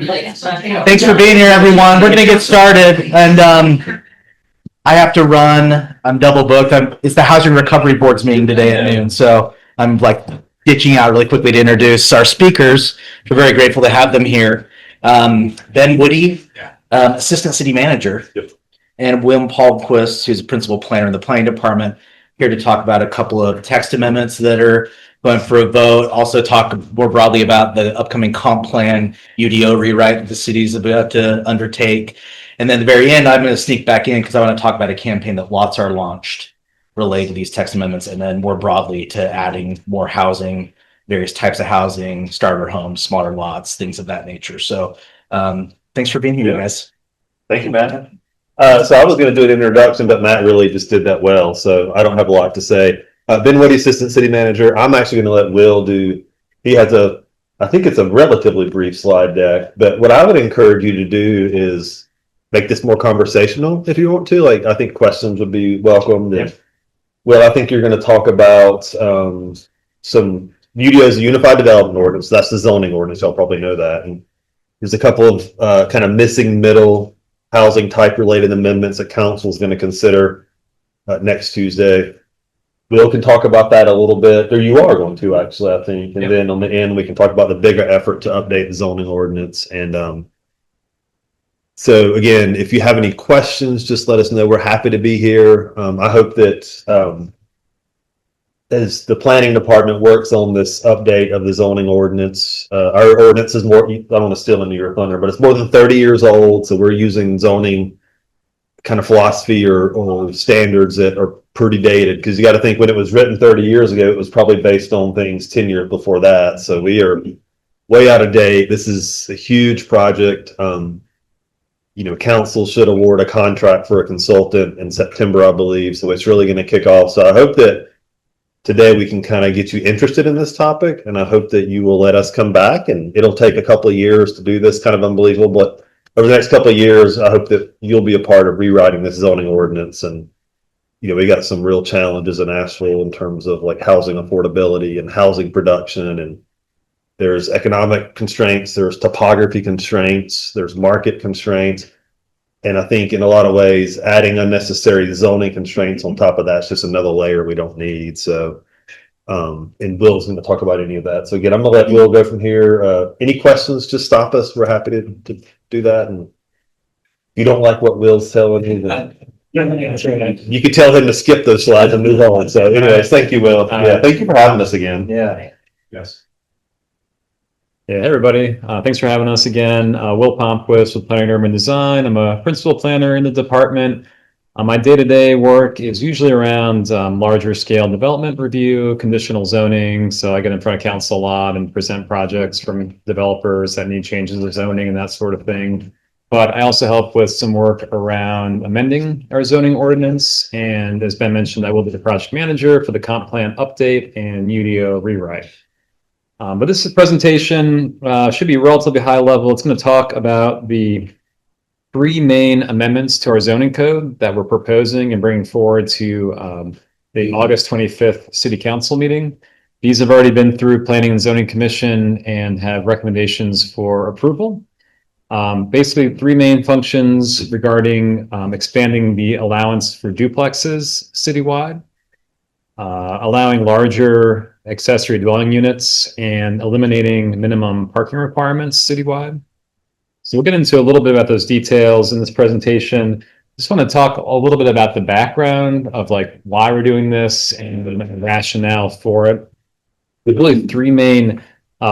Thanks for being here, everyone. We're going to get started, and I have to run. I'm double booked. It's the Housing Recovery Board's meeting today at noon, so I'm like ditching out really quickly to introduce our speakers. We're very grateful to have them here. Ben Woody, Assistant City Manager, and William Paulquist, who's a Principal Planner in the Planning Department, here to talk about a couple of text amendments that are going for a vote. Also talk more broadly about the upcoming comp plan UDO rewrite that the city's about to undertake. And then at the very end, I'm going to sneak back in because I want to talk about a campaign that lots are launched related to these text amendments, and then more broadly to adding more housing, various types of housing, starter homes, smaller lots, things of that nature. So thanks for being here, guys. Thank you, Matt. So I was going to do an introduction, but Matt really just did that well, so I don't have a lot to say. Ben Woody, Assistant City Manager. I'm actually going to let Will do, he has I think it's a relatively brief slide deck, but what I would encourage you to do is make this more conversational if you want to. Like, I think questions would be welcomed. Yeah. Well, I think you're going to talk about some UDO's Unified Development Ordinance. That's the zoning ordinance. Y'all probably know that. And there's a couple of kind of missing middle housing type related amendments that council is going to consider next Tuesday. Will can talk about that a little bit, or you are going to actually, I think. And then on the end, we can talk about the bigger effort to update the zoning ordinance. And so again, if you have any questions, just let us know. We're happy to be here. I hope that as the planning department works on this update of the zoning ordinance, our ordinance is more, I don't want to steal into your thunder, but it's more than 30 years old. So we're using zoning kind of philosophy or standards that are pretty dated, because you got to think when it was written 30 years ago, it was probably based on things 10 years before that. So we are way out of date. This is a huge project. Council should award a contract for a consultant in September, I believe. So it's really going to kick off. So I hope that today we can kind of get you interested in this topic, and I hope that you will let us come back. And it'll take a couple of years to do this, kind of unbelievable, but over the next couple of years, I hope that you'll be a part of rewriting this zoning ordinance. And we got some real challenges in Asheville in terms of like housing affordability and housing production, and there's economic constraints, there's topography constraints, there's market constraints. And I think in a lot of ways, adding unnecessary zoning constraints on top of that's just another layer we don't need. So, and Will's going to talk about any of that. So again, I'm going to let Will go from here. Any questions, just stop us. We're happy to do that. And if you don't like what Will's telling you, then you could tell him to skip those slides and move on. So anyways, thank you, Will. Thank you for having us again. Yeah. Yes. Yeah, hey everybody. Thanks for having us again. Will Paulquist with Planning and Urban Design. I'm a principal planner in the department. My day-to-day work is usually around larger scale development review, conditional zoning. So I get in front of council a lot and present projects from developers that need changes of zoning and that sort of thing. But I also help with some work around amending our zoning ordinance. And as Ben mentioned, I will be the project manager for the comp plan update and UDO rewrite. But this presentation should be relatively high level. It's going to talk about the three main amendments to our zoning code that we're proposing and bringing forward to the August 25th City Council meeting. These have already been through Planning and Zoning Commission and have recommendations for approval. Basically, three main functions regarding expanding the allowance for duplexes citywide, allowing larger accessory dwelling units, and eliminating minimum parking requirements citywide. So we'll get into a little bit about those details in this presentation. Just want to talk a little bit about the background of like why we're doing this and the rationale for it. There's really three main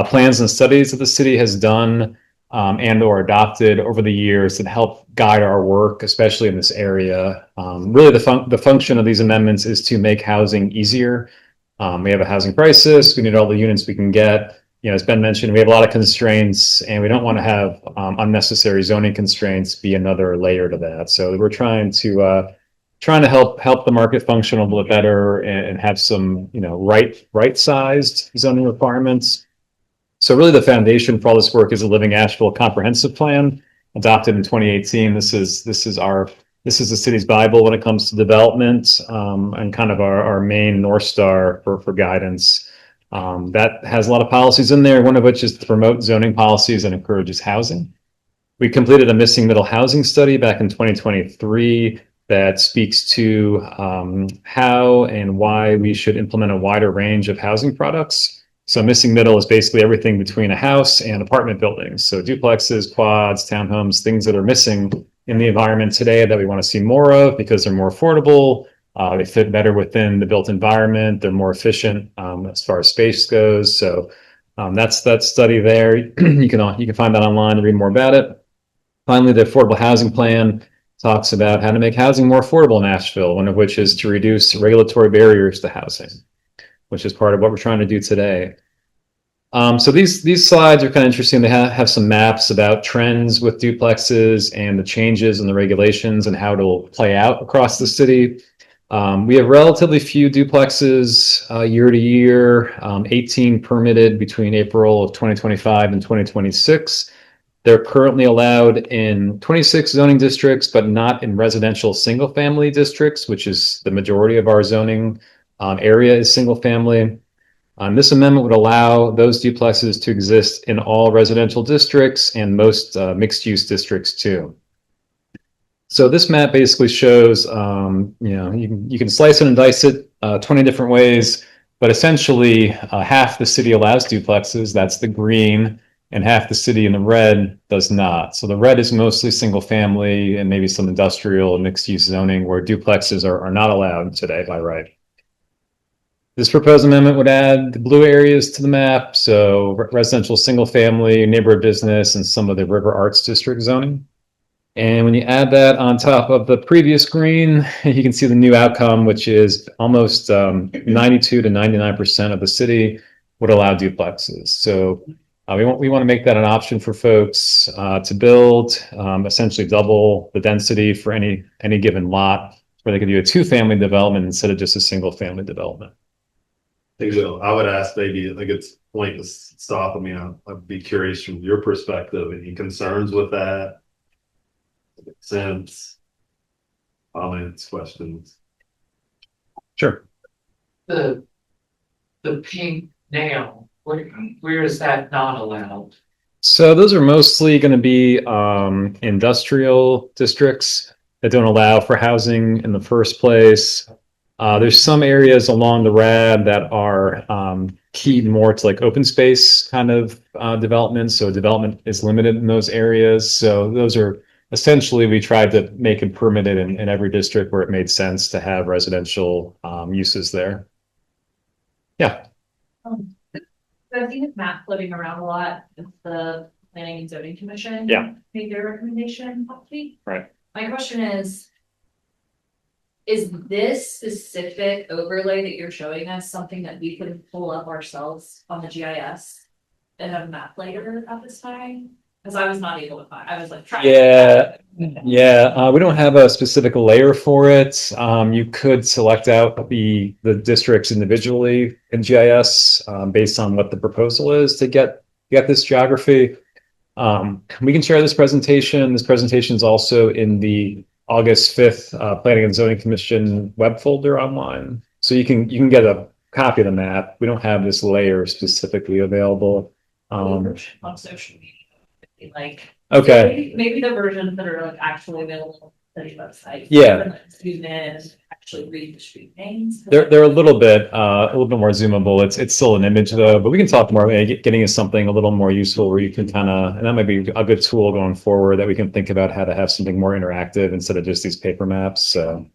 plans and studies that the city has done and or adopted over the years that help guide our work, especially in this area. Really the function of these amendments is to make housing easier. We have a housing crisis. We need all the units we can get. As Ben mentioned, we have a lot of constraints, and we don't want to have unnecessary zoning constraints be another layer to that. So we're trying to help the market function a little bit better and have some right-sized zoning requirements. So really, the foundation for all this work is a Living Asheville comprehensive plan adopted in 2018. This is the city's Bible when it comes to development, and kind of our main North Star for guidance. That has a lot of policies in there, one of which is to promote zoning policies that encourages housing. We completed a missing middle housing study back in 2023 that speaks to how and why we should implement a wider range of housing products. So missing middle is basically everything between a house and apartment buildings. So duplexes, quads, townhomes, things that are missing in the environment today that we want to see more of because they're more affordable. They fit better within the built environment. They're more efficient as far as space goes. So that's that study there. You can find that online and read more about it. Finally, the affordable housing plan talks about how to make housing more affordable in Asheville, one of which is to reduce regulatory barriers to housing, which is part of what we're trying to do today. So these slides are kind of interesting. They have some maps about trends with duplexes and the changes in the regulations and how it'll play out across the city. We have relatively few duplexes year to year, 18 permitted between April of 2025 and 2026. They're currently allowed in 26 zoning districts, but not in residential single family districts, which is the majority of our zoning area is single family. This amendment would allow those duplexes to exist in all residential districts and most mixed use districts too. So this map basically shows, you can slice it and dice it 20 different ways, but essentially half the city allows duplexes, that's the green, and half the city in the red does not. So the red is mostly single family and maybe some industrial and mixed use zoning where duplexes are not allowed today by right. This proposed amendment would add the blue areas to the map, so residential single family, neighborhood business, and some of the River Arts District zoning. And when you add that on top of the previous green, you can see the new outcome, which is almost 92 to 99% of the city would allow duplexes. So we want to make that an option for folks to build, essentially double the density for any given lot, where they could do a two-family development instead of just a single-family development. I would ask maybe, I think it's pointless to stop. I mean, I'd be curious from your perspective, any concerns with that? Sense, comments, questions? Sure. The pink now, where is that not allowed? So those are mostly going to be industrial districts that don't allow for housing in the first place. There's some areas along the RAD that are keyed more to like open space kind of development. So development is limited in those areas. So those are essentially, we tried to make it permitted in every district where it made sense to have residential uses there. Yeah. I've seen this map floating around a lot since the Planning and Zoning Commission made their recommendation last week. Right. My question is this specific overlay that you're showing us something that we could pull up ourselves on the GIS and have a map later at this time? Because I was not able to find, I was like trying. Yeah. We don't have a specific layer for it. You could select out the districts individually in GIS based on what the proposal is to get this geography. We can share this presentation. This presentation is also in the August 5th Planning and Zoning Commission web folder online. So you can get a copy of the map. We don't have this layer specifically available. On social media. Like okay, maybe the versions that are like actually available on the website. Yeah. Zoom in and actually read the street names. They're a little bit more zoomable. It's still an image though, but we can talk more. Getting is something a little more useful where you can kind of, and that might be a good tool going forward that we can think about how to have something more interactive instead of just these paper maps. So.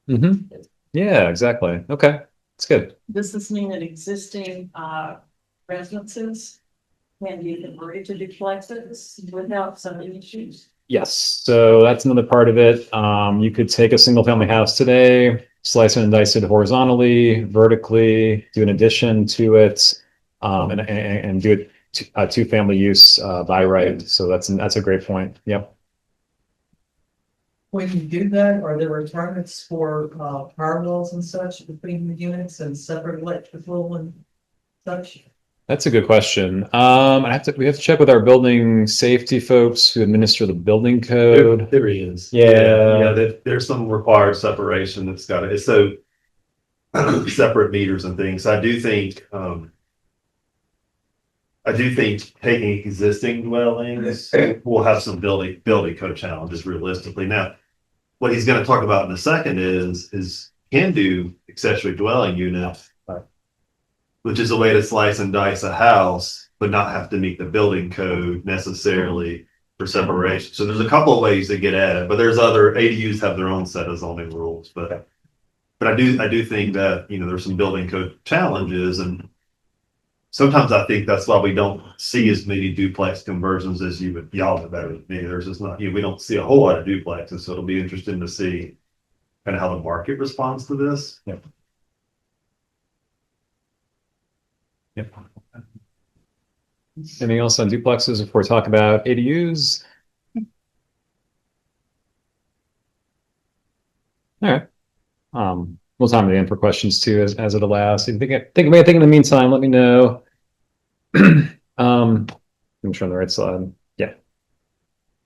Yeah, exactly. Okay, that's good. Does this mean that existing residences can be converted to duplexes without zoning issues? Yes, so that's another part of it. You could take a single family house today, slice it and dice it horizontally, vertically, do an addition to it, and do it two family use by right. So that's a great point. Yep. When you do that, are there requirements for power walls and such between the units and separate electrical and such? That's a good question. We have to check with our building safety folks who administer the building code. There is. Yeah. There's some required separation that's got it. So separate meters and things. I do think I do think taking existing dwellings will have some building code challenges realistically. Now, what he's going to talk about in a second is can do accessory dwelling units, which is a way to slice and dice a house, but not have to meet the building code necessarily for separation. So there's a couple of ways to get at it, but there's other ADUs have their own set of zoning rules. But I do think that, you know, there's some building code challenges, and sometimes I think that's why we don't see as many duplex conversions as y'all know better than me. There's just not, you know, we don't see a whole lot of duplexes, so it'll be interesting to see kind of how the market responds to this. Yep. Yep. Anything else on duplexes before we talk about ADUs? All right. We'll time it in for questions too, as it allows. If you think of anything in the meantime, let me know. I'm sure on the right slide. Yeah.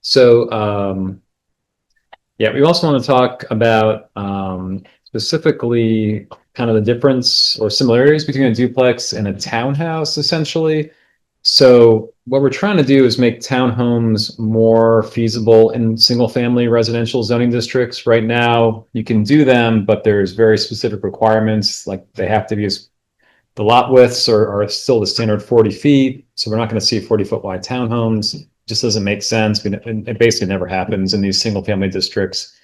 So, yeah, we also want to talk about specifically kind of the difference or similarities between a duplex and a townhouse, essentially. So what we're trying to do is make townhomes more feasible in single-family residential zoning districts. Right now, you can do them, but there's very specific requirements, like they have to be the lot widths are still the standard 40 feet. So we're not going to see 40-foot wide townhomes. It just doesn't make sense. It basically never happens in these single-family districts.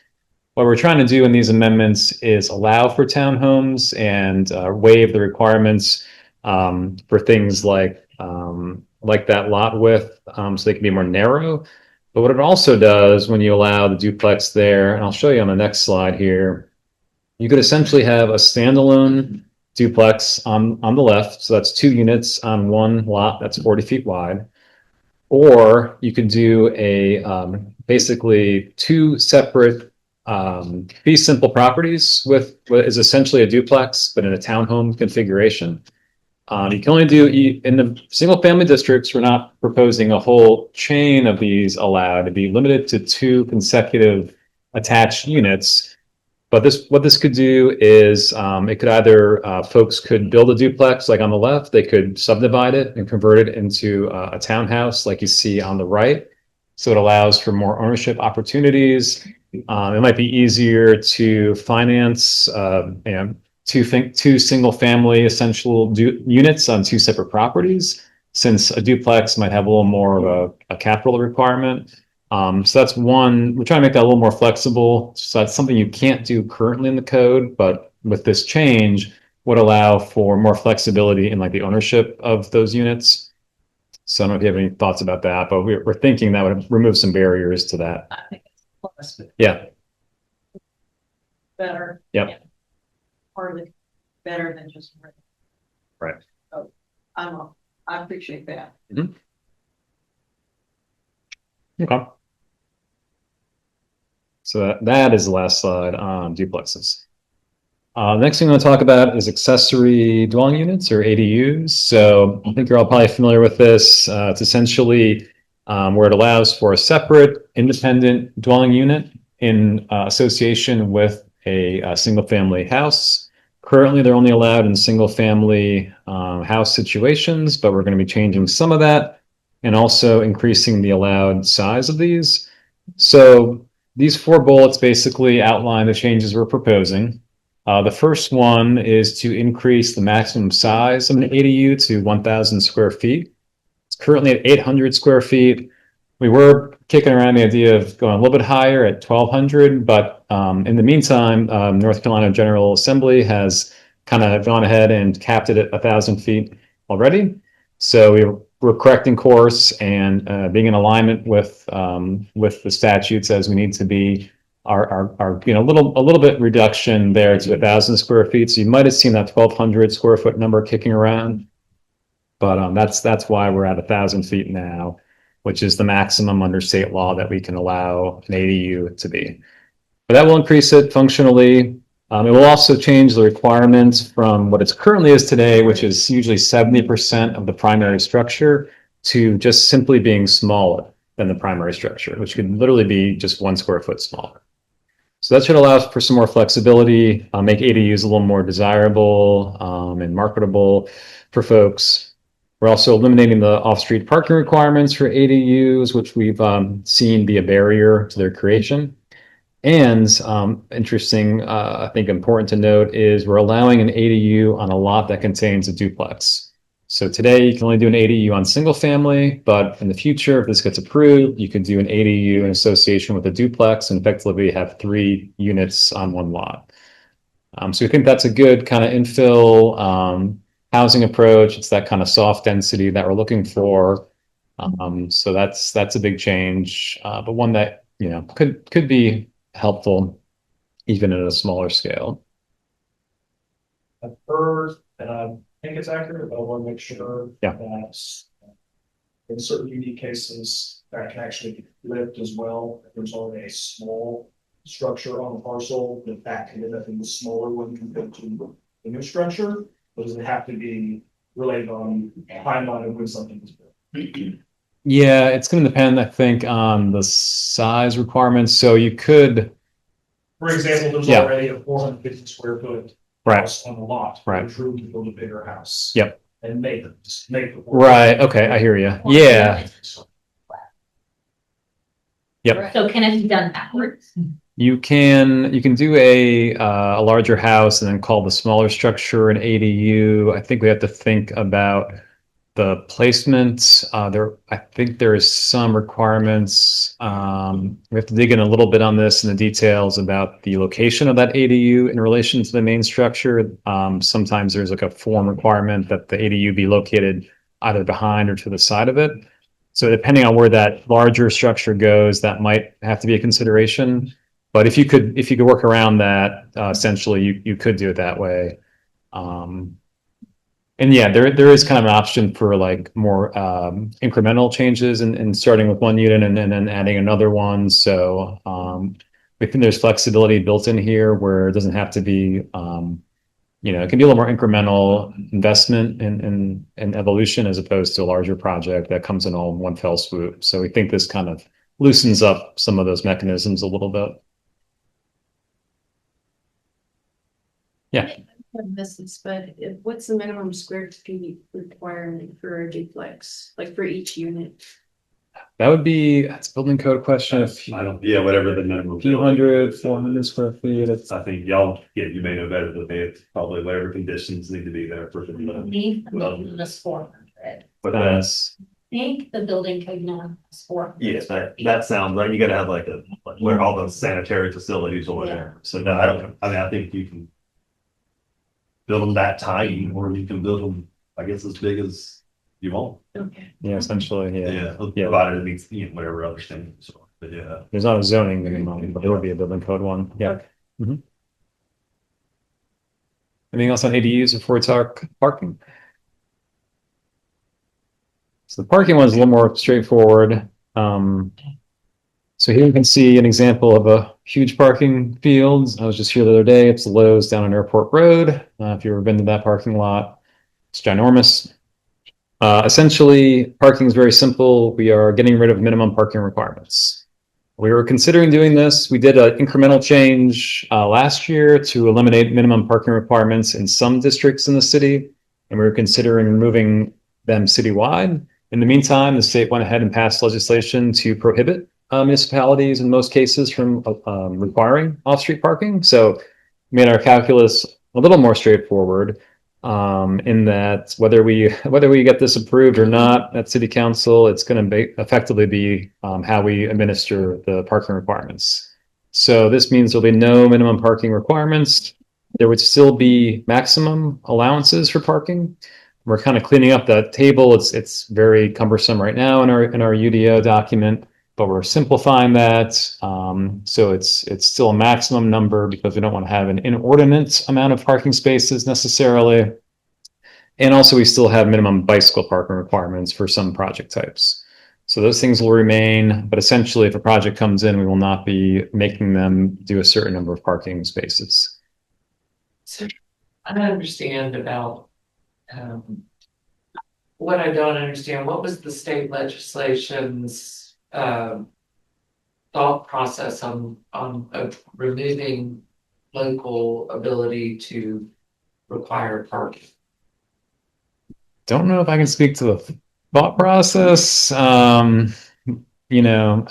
What we're trying to do in these amendments is allow for townhomes and waive the requirements for things like that lot width, so they can be more narrow. But what it also does when you allow the duplex there, and I'll show you on the next slide here, you could essentially have a standalone duplex on the left. So that's 2 units on one lot that's 40 feet wide. Or you could do a basically 2 separate fee simple properties with what is essentially a duplex, but in a townhome configuration. You can only do, in the single family districts, we're not proposing a whole chain of these allowed to be limited to 2 consecutive attached units. But what this could do is it could either, folks could build a duplex like on the left, they could subdivide it and convert it into a townhouse like you see on the right. So it allows for more ownership opportunities. It might be easier to finance, two single family essential units on 2 separate properties, since a duplex might have a little more of a capital requirement. So that's one, we're trying to make that a little more flexible. So that's something you can't do currently in the code, but with this change would allow for more flexibility in like the ownership of those units. So I don't know if you have any thoughts about that, but we're thinking that would remove some barriers to that. I think it's plus. Yeah. Better. Yep. Yeah. Hardly better than just. Right. So I appreciate that. Mm-hmm. Okay. So that is the last slide on duplexes. Next thing I'm going to talk about is accessory dwelling units, or ADUs. So I think you're all probably familiar with this. It's essentially where it allows for a separate independent dwelling unit in association with a single family house. Currently, they're only allowed in single family house situations, but we're going to be changing some of that and also increasing the allowed size of these. So these 4 bullets basically outline the changes we're proposing. The first one is to increase the maximum size of an ADU to 1,000 square feet. It's currently at 800 square feet. We were kicking around the idea of going a little bit higher at 1,200, but in the meantime, North Carolina General Assembly has kind of gone ahead and capped it at 1,000 feet already. So we're correcting course and being in alignment with the statutes as we need to be. Our a little bit reduction there to 1,000 square feet. So you might have seen that 1,200 square foot number kicking around, but that's why we're at 1,000 feet now, which is the maximum under state law that we can allow an ADU to be. But that will increase it functionally. It will also change the requirements from what it currently is today, which is usually 70% of the primary structure, to just simply being smaller than the primary structure, which could literally be just 1 square foot smaller. So that should allow for some more flexibility, make ADUs a little more desirable and marketable for folks. We're also eliminating the off-street parking requirements for ADUs, which we've seen be a barrier to their creation. And interesting, I think important to note is we're allowing an ADU on a lot that contains a duplex. So today you can only do an ADU on single family, but in the future, if this gets approved, you could do an ADU in association with a duplex and effectively have 3 units on one lot. So we think that's a good kind of infill housing approach. It's that kind of soft density that we're looking for. So that's a big change, but one that, you know, could be helpful even at a smaller scale. I've heard, and I think it's accurate, but I want to make sure Yeah. that in certain unique cases that can actually be flipped as well. If there's already a small structure on the parcel, that can end up in the smaller one compared to the new structure. Or does it have to be related on timeline of when something is built? Yeah, it's going to depend, I think, on the size requirements. So you could, For example, there's Yeah. already a 450 square foot Right. house on the lot. Right. There's room to build a bigger house. Yep. And make the. Right. Okay, I hear you. Yeah. Yep. So can it be done backwards? You can do a larger house and then call the smaller structure an ADU. I think we have to think about the placement. I think there is some requirements. We have to dig in a little bit on this and the details about the location of that ADU in relation to the main structure. Sometimes there's like a form requirement that the ADU be located either behind or to the side of it. So depending on where that larger structure goes, that might have to be a consideration. But if you could work around that, essentially you could do it that way. And yeah, there is kind of an option for like more incremental changes and starting with one unit and then adding another one. So we think there's flexibility built in here where it doesn't have to be, you know, it can be a little more incremental investment and evolution as opposed to a larger project that comes in all in one fell swoop. So we think this kind of loosens up some of those mechanisms a little bit. Yeah. This is, but what's the minimum square feet requirement for a duplex, like for each unit? That would be, that's a building code question. Yeah, whatever the minimum. Few hundred, 400 square feet. It's, I think you may know better than me. It's probably whatever conditions need to be there for. Leave the building is 400. But that's, I think the building code now is 400. yes, that sounds right. You gotta have like where all those sanitary facilities or whatever. So no, I think you can build them that tiny, or you can build them, I guess, as big as you want. Okay. yeah, essentially, yeah. Provided it meets, whatever other standards are. But yeah. There's not a zoning minimum, but there would be a building code one. Yeah. Okay. Mhm. Anything else on ADUs before we talk parking? So the parking one is a little more straightforward. So here you can see an example of a huge parking field. I was just here the other day. It's Lowe's down on Airport Road. If you've ever been to that parking lot, it's ginormous. Essentially, parking is very simple. We are getting rid of minimum parking requirements. We were considering doing this. We did an incremental change last year to eliminate minimum parking requirements in some districts in the city, and we were considering removing them citywide. In the meantime, the state went ahead and passed legislation to prohibit municipalities in most cases from requiring off-street parking. So made our calculus a little more straightforward in that whether we get this approved or not at City Council, it's going to effectively be how we administer the parking requirements. So this means there'll be no minimum parking requirements. There would still be maximum allowances for parking. We're kind of cleaning up that table. It's very cumbersome right now in our UDO document, but we're simplifying that. So it's still a maximum number because we don't want to have an inordinate amount of parking spaces necessarily. And also we still have minimum bicycle parking requirements for some project types. So those things will remain, but essentially if a project comes in, we will not be making them do a certain number of parking spaces. So I don't understand about what I don't understand. What was the state legislation's thought process on removing local ability to require parking? don't know if I can speak to the thought process. You know,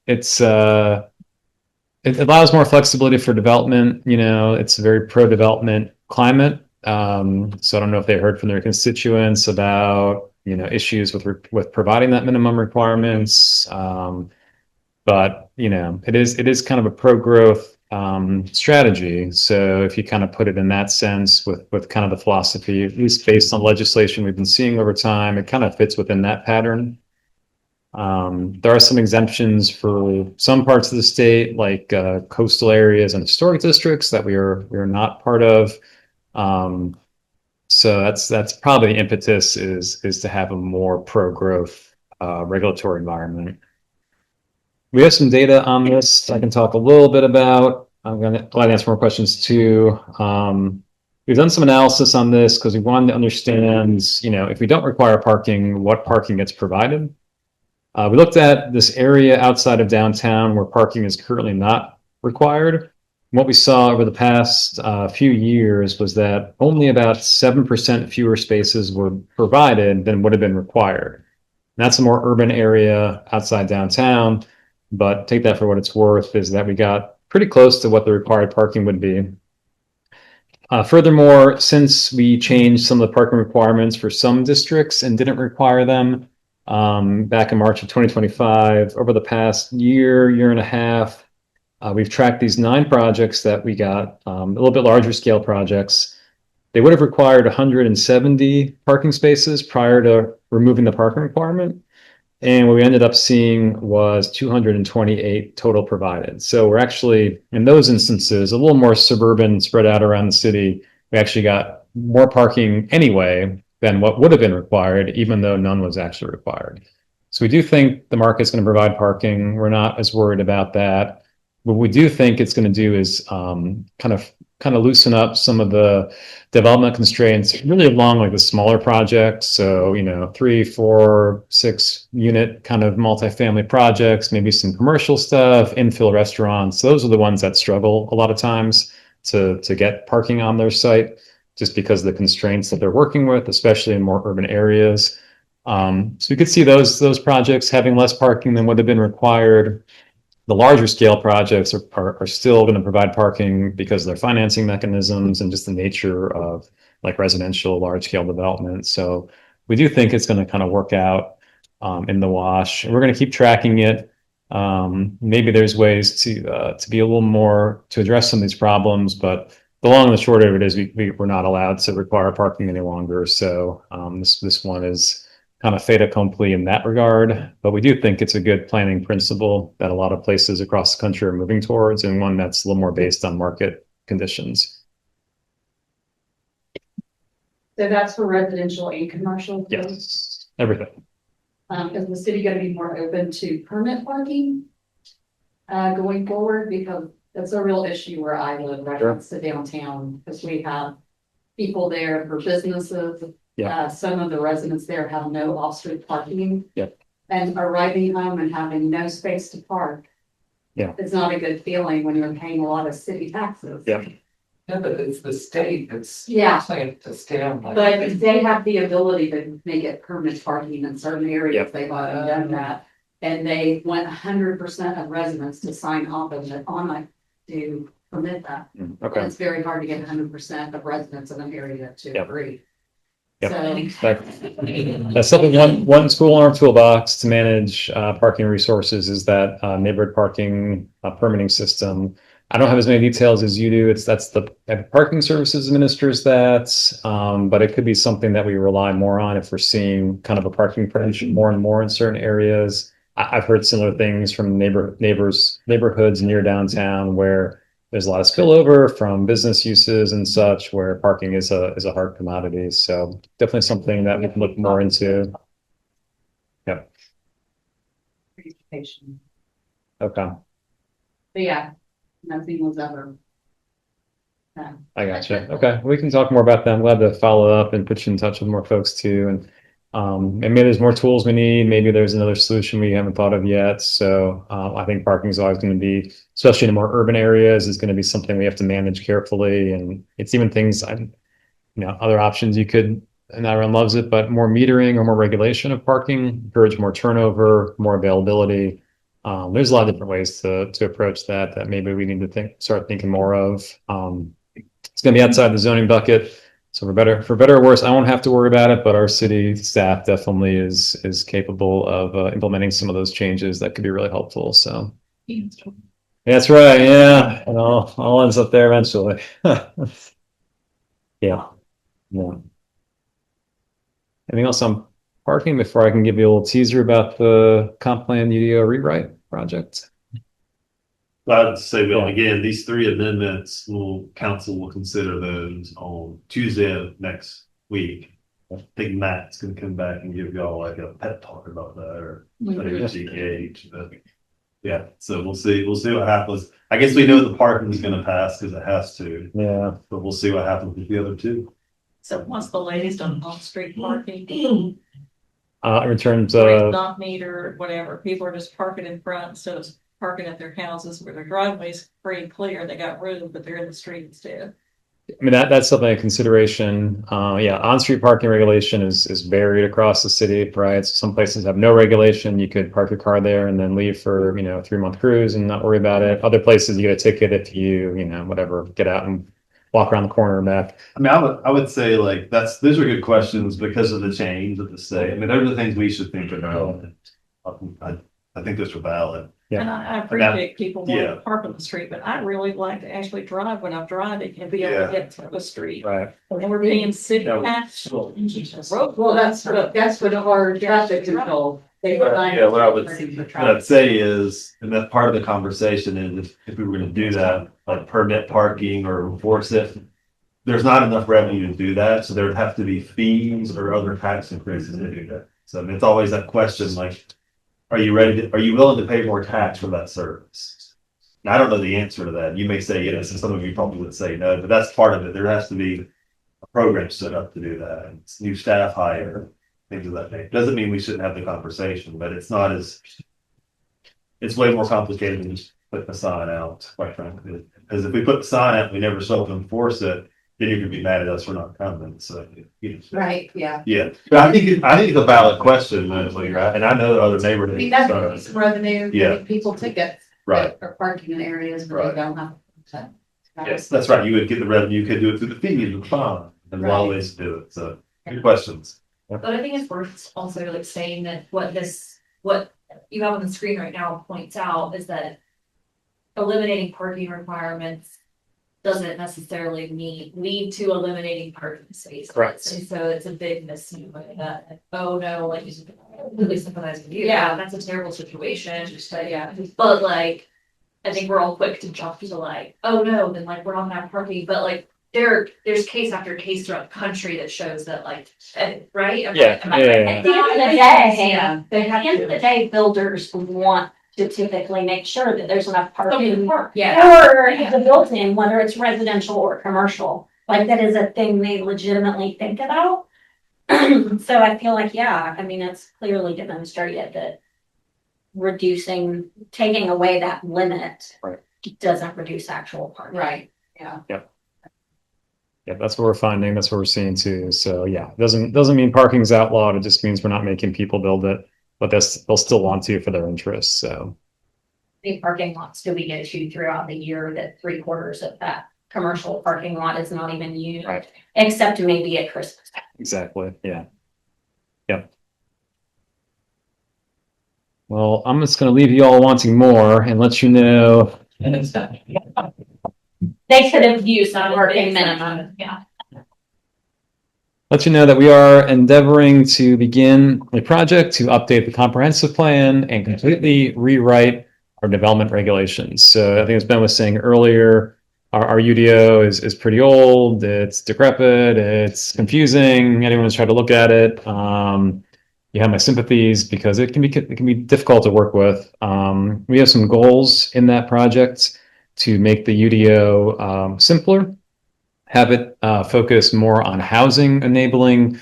it's it allows more flexibility for development. You know, it's a very pro-development climate. So I don't know if they heard from their constituents about, you know, issues with providing that minimum requirements. But you know, it is kind of a pro-growth strategy. So if you kind of put it in that sense with kind of the philosophy, at least based on legislation we've been seeing over time, it kind of fits within that pattern. There are some exemptions for some parts of the state, like coastal areas and historic districts that we are not part of. So that's probably the impetus is to have a more pro-growth regulatory environment. We have some data on this I can talk a little bit about. I'm going to answer more questions too. We've done some analysis on this because we wanted to understand, you know, if we don't require parking, what parking gets provided. We looked at this area outside of downtown where parking is currently not required. What we saw over the past few years was that only about 7% fewer spaces were provided than would have been required. And that's a more urban area outside downtown, but take that for what it's worth, is that we got pretty close to what the required parking would be. Furthermore, since we changed some of the parking requirements for some districts and didn't require them back in March of 2025, over the past year and a half, we've tracked these 9 projects that we got, a little bit larger scale projects. They would have required 170 parking spaces prior to removing the parking requirement. And what we ended up seeing was 228 total provided. So we're actually, in those instances, a little more suburban, spread out around the city. We actually got more parking anyway than what would have been required, even though none was actually required. So we do think the market's going to provide parking. We're not as worried about that. What we do think it's going to do is kind of loosen up some of the development constraints, really along like the smaller projects. So, you know, 3, 4, 6 unit kind of multifamily projects, maybe some commercial stuff, infill restaurants. Those are the ones that struggle a lot of times to get parking on their site, just because of the constraints that they're working with, especially in more urban areas. So we could see those projects having less parking than would have been required. The larger scale projects are still going to provide parking because of their financing mechanisms and just the nature of like residential large scale development. So we do think it's going to kind of work out in the wash. We're going to keep tracking it. Maybe there's ways to be a little more to address some of these problems, but the long and the short of it is we're not allowed to require parking any longer. So this one is kind of fait accompli in that regard, but we do think it's a good planning principle that a lot of places across the country are moving towards, and one that's a little more based on market conditions. So that's for residential and commercial? Yes, everything. Is the city going to be more open to permit parking going forward? Because that's a real issue where I live, right next to downtown, because we have people there for businesses. Yeah. Some of the residents there have no off-street parking. Yeah. And arriving home and having no space to park. Yeah. It's not a good feeling when you're paying a lot of city taxes. Yeah. Yeah, but it's the state that's Yeah. saying to stay on like. But they have the ability to make it permanent parking in certain areas. Yep. They've already done that. And they want 100% of residents to sign off on it to permit that. Okay. And it's very hard to get 100% of residents in an area to Yep. agree. Yep. So That's something one tool in our toolbox to manage parking resources is that neighborhood parking permitting system. I don't have as many details as you do. That's the parking services administers that, but it could be something that we rely more on if we're seeing kind of a parking crunch more and more in certain areas. I've heard similar things from neighborhoods near downtown where there's a lot of spillover from business uses and such, where parking is a hard commodity. So definitely something that we can look more into. Yep. Okay. But yeah, nothing was ever. I gotcha. Okay, we can talk more about that. I'm glad to follow up and put you in touch with more folks too. And maybe there's more tools we need. Maybe there's another solution we haven't thought of yet. So I think parking is always going to be, especially in more urban areas, is going to be something we have to manage carefully. And it's even things, other options you could and everyone loves it, but more metering or more regulation of parking, encourage more turnover, more availability. There's a lot of different ways to approach that maybe we need to start thinking more of. It's going to be outside the zoning bucket. So for better or worse, I won't have to worry about it, but our city staff definitely is capable of implementing some of those changes that could be really helpful. So that's right. Yeah. And all ends up there eventually. Yeah. Yeah. Anything else on parking before I can give you a little teaser about the comp plan UDO rewrite project? I'd say, Bill, Yeah. again, these 3 amendments council will consider those on Tuesday of next week. I think Matt's gonna come back and give y'all like a pep talk about that or GH, but yeah, so we'll see what happens. I guess we know the parking is gonna pass because it has to, Yeah. but we'll see what happens with the other 2. So what's the latest on on-street parking? In terms Where it's of, not metered, whatever, people are just parking in front instead of parking at their houses where their driveway's free and clear, they got room, but they're in the street instead. I mean, that's something a consideration. Yeah, on-street parking regulation is varied across the city, right? So some places have no regulation. You could park your car there and then leave for, 3-month cruise and not worry about it. Other places you get a ticket if you, whatever, get out and walk around the corner and back. I mean, I would say like those are good questions because of the change of the state. I mean, those are the things we should think about. I think those are valid. Yeah. And I appreciate people wanting yeah. to park on the street, but I really like to actually drive when I'm driving and be able to get to the street. Right. And we're being city tax. Well, that's what our traffic control. Yeah, what I'd say is, and that's part of the conversation is if we were gonna do that, like permit parking or enforce it, there's not enough revenue to do that, so there would have to be fees or other tax increases to do that. So I mean, it's always that question, like, are you willing to pay more tax for that service? Now, I don't know the answer to that. You may say yes, and some of you probably would say no, but that's part of it. There has to be a program set up to do that. It's new staff hire, things of that nature. Doesn't mean we shouldn't have the conversation, but it's way more complicated than just putting a sign out, quite frankly. Because if we put the sign out, we never show up and enforce it, then you're gonna be mad at us for not coming. So, Right, yeah. Yeah, but I think it's a valid question, honestly, right? And I know other I mean, neighborhoods. that would be some revenue, Yeah. give people tickets. Right. For parking in areas where Right. they don't have. Yes, that's right. You would get the revenue, you could do it through the fee and the fine, and a lot of ways to do it. So, good questions. But I think it's worth also like saying that what you have on the screen right now points out is that eliminating parking requirements doesn't necessarily lead to eliminating parking spaces. Correct. And so it's a big misnomer that, oh no, like, at least sympathize with you. Yeah, that's a terrible situation. But like, I think we're all quick to jump to like, oh no, then like we're not gonna have parking. But like, there's case after case throughout the country that shows that like, right? Yeah, Am I yeah, right? yeah. At At the end of the day, Yeah, they at the end of the day, builders want to typically make sure that there's enough parking. Yeah. Or the built-in, whether it's residential or commercial, like that is a thing they legitimately think about. So I feel like, yeah, I mean, it's clearly demonstrated that taking away that limit Right. doesn't reduce actual parking. Right, yeah. Yeah, that's what we're finding. That's what we're seeing too. So yeah, it doesn't mean parking's outlawed. It just means we're not making people build it, but they'll still want to for their interests. So Big parking lots do we go to throughout the year that 3/4 of that commercial parking lot is not even used, Right. except maybe at Christmas. exactly. Yeah. Yep. Well, I'm just going to leave you all wanting more and let you know. They could have used that parking minimum. Yeah. Let you know that we are endeavoring to begin a project to update the comprehensive plan and completely rewrite our development regulations. So I think as Ben was saying earlier, our UDO is pretty old, it's decrepit, it's confusing. Anyone who's tried to look at it, you have my sympathies because it can be difficult to work with. We have some goals in that project to make the UDO simpler, have it focus more on housing enabling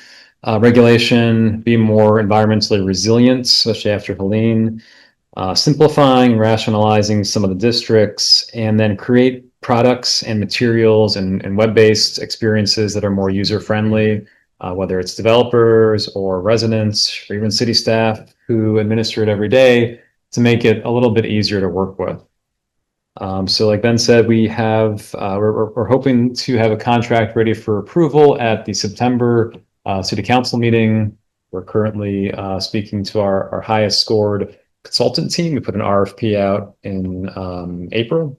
regulation, be more environmentally resilient, especially after Helene, simplifying, rationalizing some of the districts, and then create products and materials and web-based experiences that are more user-friendly. whether it's developers or residents or even city staff who administer it every day, to make it a little bit easier to work with. So like Ben said, we're hoping to have a contract ready for approval at the September City Council meeting. We're currently speaking to our highest scored consultant team. We put an RFP out in April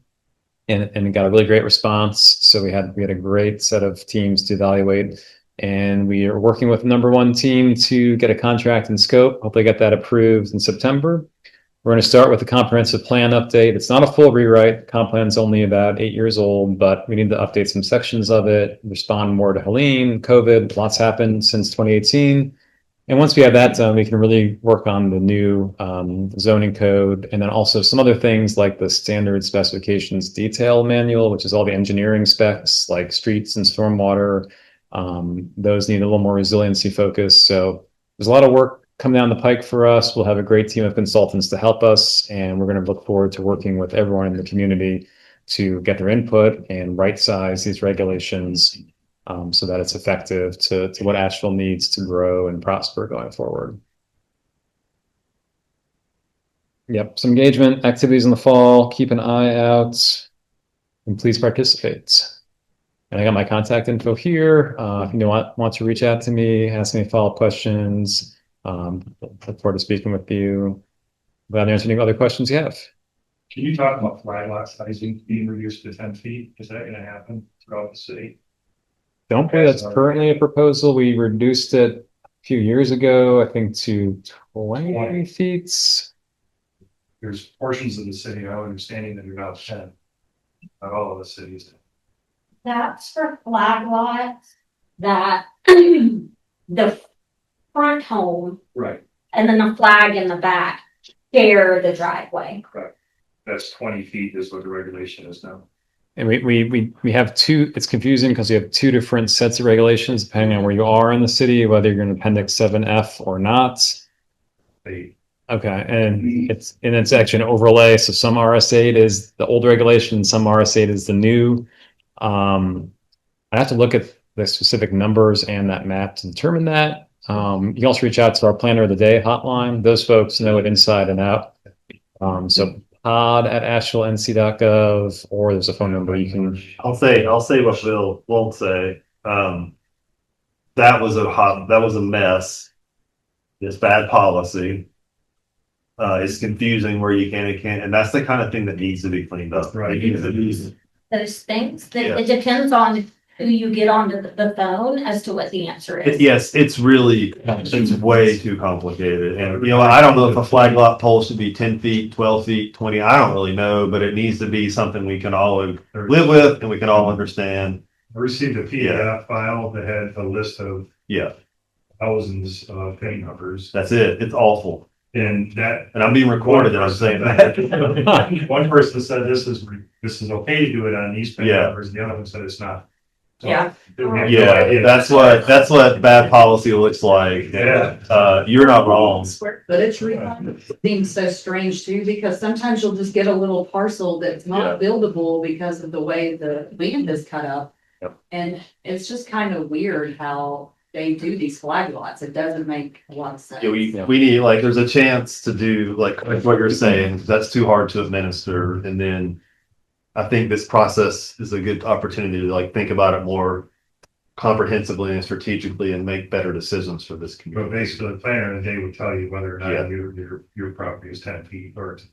and got a really great response. So we had a great set of teams to evaluate, and we are working with the number one team to get a contract and scope. Hopefully get that approved in September. We're going to start with the comprehensive plan update. It's not a full rewrite. Comp plan's only about 8 years old, but we need to update some sections of it, respond more to Helene, COVID. Lots happened since 2018. And once we have that done, we can really work on the new zoning code, and then also some other things like the standard specifications detail manual, which is all the engineering specs like streets and stormwater. Those need a little more resiliency focus. So there's a lot of work coming down the pike for us. We'll have a great team of consultants to help us, and we're going to look forward to working with everyone in the community to get their input and right size these regulations so that it's effective to what Asheville needs to grow and prosper going forward. Yep, some engagement activities in the fall. Keep an eye out and please participate. And I got my contact info here. If you want to reach out to me, ask any follow-up questions. Look forward to speaking with you. Glad to answer any other questions you have. Can you talk about flag lot sizing being reduced to 10 feet? Is that going to happen throughout the city? Don't believe that's currently a proposal. We reduced it a few years ago, I think, to 20 feet. There's portions of the city, I understanding that you're not 10. Not all of the cities. That's for flag lots that the front home Right. and then the flag in the back share the driveway. Correct. That's 20 feet is what the regulation is now. And we have two. It's confusing because we have two different sets of regulations depending on where you are in the city, whether you're in Appendix 7F or not. They Okay, and it's actually an overlay. So some RS8 is the old regulation, some RS8 is the new. I have to look at the specific numbers and that map to determine that. You can also reach out to our Planner of the Day hotline. Those folks know it inside and out. So pod@asheville.nc.gov, or there's a phone number you can. I'll say what Bill won't say. That was a mess. It's bad policy. It's confusing where you can and can't, and that's the kind of thing that needs to be cleaned up. Right. Those things that Yeah. it depends on who you get onto the phone as to what the answer is. Yes, it's way too complicated. And, I don't know if a flag lot pole should be 10 feet, 12 feet, 20. I don't really know, but it needs to be something we can all live with and we can all understand. I received a PDF file that had a list of thousands of PIN numbers. That's it. It's awful. And I'm being recorded and I'm saying that. One person said this is okay to do it on these PIN numbers, and the other one said it's not. So, Yeah. That's what bad policy looks like. Yeah. You're not wrong. But it's seems so strange too, because sometimes you'll just get a little parcel that's not buildable because of the way the land is cut up. Yep. And it's just kind of weird how they do these flag lots. It doesn't make a lot of sense. Yeah, we need, there's a chance to do like what you're saying. That's too hard to administer. And then I think this process is a good opportunity to think about it more comprehensively and strategically and make better decisions for this community. But basically, the planner of the day would tell you whether or not your property is 10 feet or it's.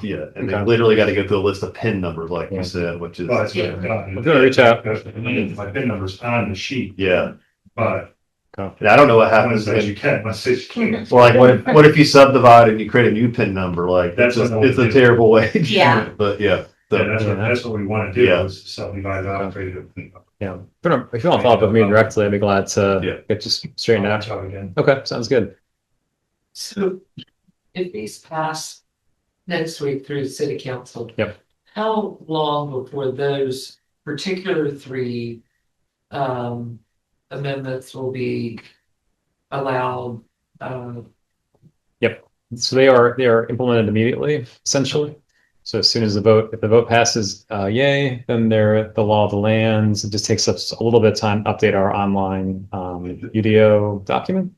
Yeah, and they literally got to go through a list of PIN numbers, like you said, which is. I'm gonna reach out. My PIN number's on the sheet. Yeah. But. And I don't know what happens. You can't. Or what if you subdivide and you create a new PIN number? It's a terrible way. Yeah. But that's what we want to do is subdivide out, create a PIN number. Yeah. If you want to follow up with me directly, I'd be glad to get you straightened out. Okay, sounds good. So if these pass next week through the city council. Yep. How long before those particular three amendments will be allowed? Yep. So they are implemented immediately, essentially. So as soon as if the vote passes, yay, then they're the law of the lands. It just takes us a little bit of time to update our online UDO document.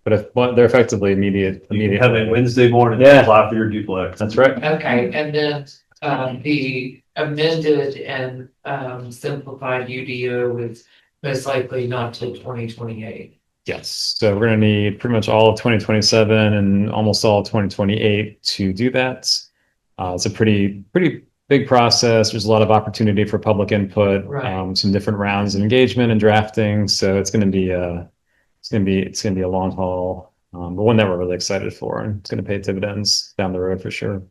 But if they're effectively immediate. You can come in Wednesday morning Yeah. and apply for your duplex. That's right. Okay, and then the amended and simplified UDO is most likely not till 2028. Yes. So we're going to need pretty much all of 2027 and almost all of 2028 to do that. It's a pretty big process. There's a lot of opportunity for public input, Right. some different rounds of engagement and drafting. So it's going to be a long haul, but one that we're really excited for, and it's going to pay dividends down the road for sure.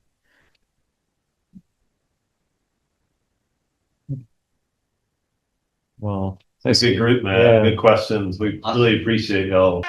Well, It's a good group, man. Yeah. Good questions. We really appreciate y'all